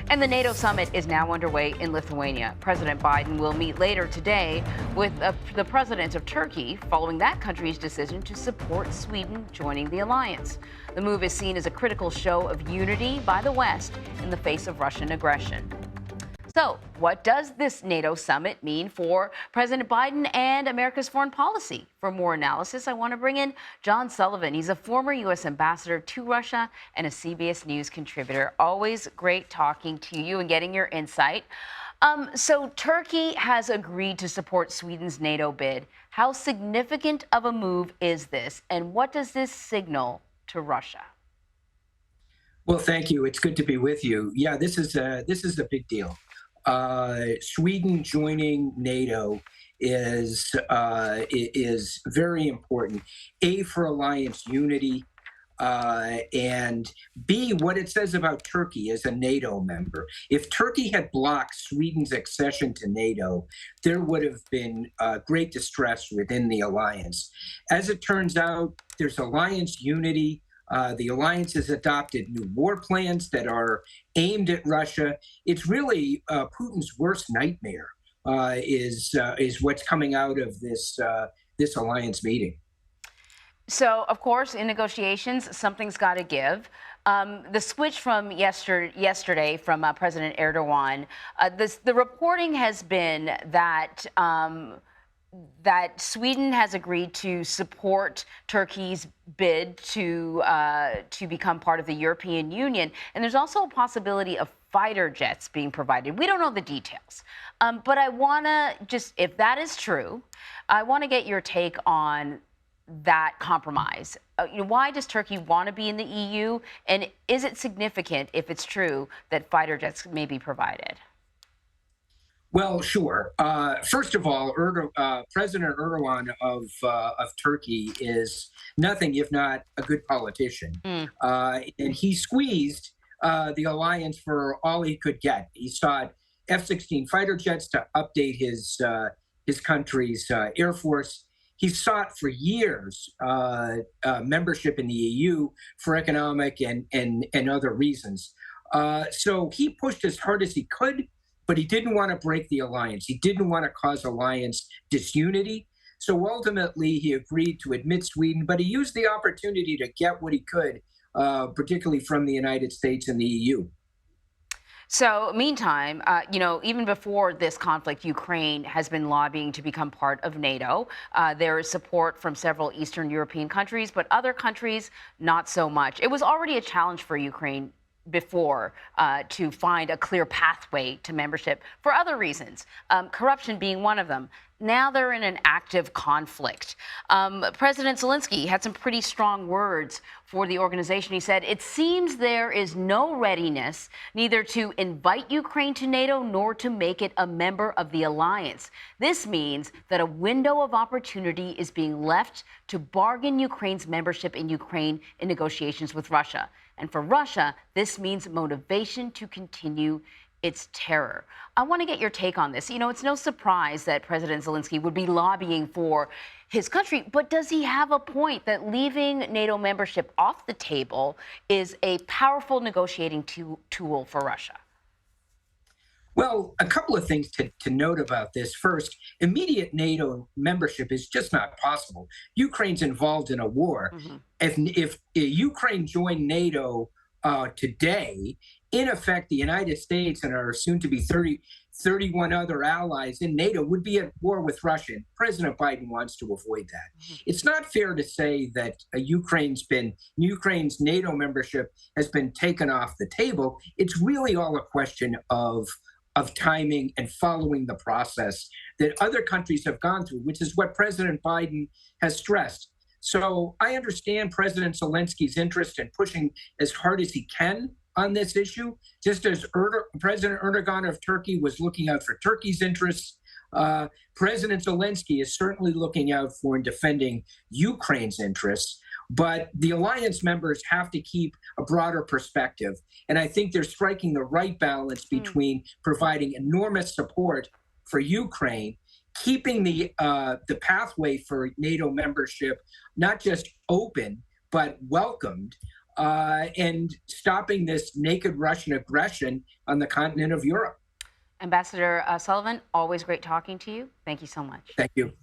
And the NATO summit is now underway in Lithuania. President Biden will meet later today with the president of Turkey following that country's decision to support Sweden joining the alliance. The move is seen as a critical show of unity by the West in the face of Russian aggression. So, what does this NATO summit mean for President Biden and America's foreign policy? For more analysis, I want to bring in John Sullivan. He's a former U.S. ambassador to Russia and a CBS News contributor. Always great talking to you and getting your insight. So, Turkey has agreed to support Sweden's NATO bid. How significant of a move is this, and what does this signal to Russia? Well, thank you. It's good to be with you. Yeah, this is a big deal. Sweden joining NATO is very important. A, for alliance unity, and B, what it says about Turkey as a NATO member. If Turkey had blocked Sweden's accession to NATO, there would have been great distress within the alliance. As it turns out, there's alliance unity. The alliance has adopted new war plans that are aimed at Russia. It's really Putin's worst nightmare is what's coming out of this alliance meeting. So, of course, in negotiations, something's got to give. The switch from yesterday from President Erdogan, the reporting has been that that Sweden has agreed to support Turkey's bid to become part of the European Union. And there's also a possibility of fighter jets being provided. We don't know the details. But I want to just, if that is true, I want to get your take on that compromise. Why does Turkey want to be in the EU? And is it significant, if it's true, that fighter jets may be provided? Well, sure. First of all, President Erdogan of Turkey is nothing if not a good politician, and he squeezed the alliance for all he could get. He sought F-16 fighter jets to update his country's air force. He sought for years membership in the EU for economic and other reasons. So he pushed as hard as he could, but he didn't want to break the alliance. He didn't want to cause alliance disunity. So ultimately, he agreed to admit Sweden, but he used the opportunity to get what he could, particularly from the United States and the EU. So, meantime, even before this conflict, Ukraine has been lobbying to become part of NATO. There is support from several Eastern European countries, but other countries, not so much. It was already a challenge for Ukraine before to find a clear pathway to membership for other reasons, corruption being one of them. Now they're in an active conflict. President Zelensky had some pretty strong words for the organization. He said, "It seems there is no readiness neither to invite Ukraine to NATO nor to make it a member of the alliance. This means that a window of opportunity is being left to bargain Ukraine's membership in Ukraine in negotiations with Russia. And for Russia, this means motivation to continue its terror." I want to get your take on this. It's no surprise that President Zelensky would be lobbying for his country, but does he have a point that leaving NATO membership off the table is a powerful negotiating tool for Russia? Well, a couple of things to note about this. First, immediate NATO membership is just not possible. Ukraine's involved in a war. If Ukraine joined NATO today, in effect, the United States and our soon-to-be 31 other allies in NATO would be at war with Russia. President Biden wants to avoid that. It's not fair to say that Ukraine's NATO membership has been taken off the table. It's really all a question of timing and following the process that other countries have gone through, which is what President Biden has stressed. So I understand President Zelensky's interest in pushing as hard as he can on this issue, just as President Erdogan of Turkey was looking out for Turkey's interests. President Zelensky is certainly looking out for and defending Ukraine's interests. But the alliance members have to keep a broader perspective. And I think they're striking the right balance between providing enormous support for Ukraine, keeping the pathway for NATO membership not just open, but welcomed, and stopping this naked Russian aggression on the continent of Europe. Ambassador Sullivan, always great talking to you. Thank you so much. Thank you.